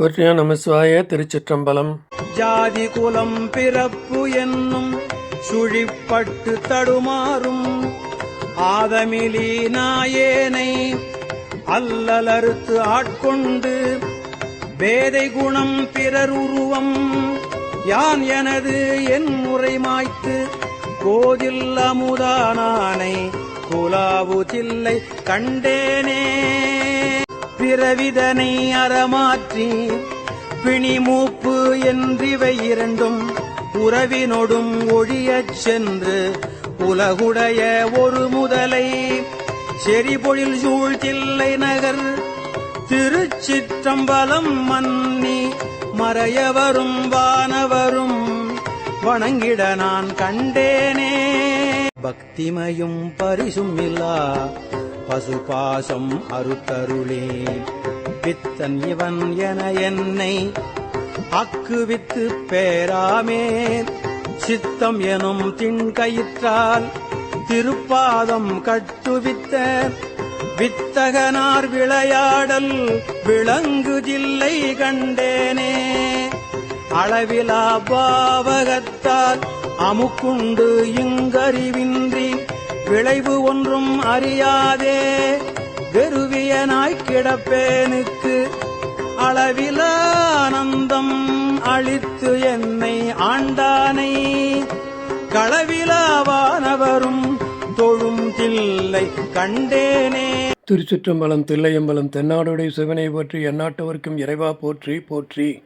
போற்றியா நமசிவாய. திருச்சிற்றம்பலம். ஜாதி குலம் பிறப்பு என்னும் சுழிப்பட்டு தடுமாறும் ஆதமிலி நாயேனை அல்லலறுத்து ஆட்கொண்டு பேதை குணம் பிறர் உருவம் யான் எனது என் முறை மாய்த்து கோதில் அமுதானானை குலாவு தில்லை கண்டேனே. பிறவிதனை அறமாற்றி பிணிமூப்பு என்றிவை இரண்டும் உறவினொடும் ஒழியச் சென்று உலகுடைய ஒரு முதலை செறிபொழில் சூழ்தில்லை நகர் திருச்சிற்றம்பலம் மன்னி மறையவரும் வானவரும் வணங்கிட நான் கண்டேனே. பக்திமையும் பரிசும் இல்லா பசுபாசம் அறுத்தருளே பித்தன் இவன் என என்னை அக்குவித்து பேராமே சித்தம் எனும் திண்கயிற்றால் திருப்பாதம் கட்டுவித்த வித்தகனார் விளையாடல் விளங்குதில்லை கண்டேனே. அளவிலா பாவகத்தால் அமுக்குண்டு இங்கறிவின்றி விளைவு ஒன்றும் அறியாதே வெறுவியனாய் கிடப்பேனுக்கு அளவிலா ஆனந்தம் அளித்து என்னை ஆண்டானை களவிலாவானவரும் தொழும் தில்லை கண்டேனே. திருச்சிற்றம்பலம். தில்லையம்பலம். தென்னாடுடைய சிவனை போற்றி, எந்நாட்டவர்க்கும் இறைவா போற்றி போற்றி.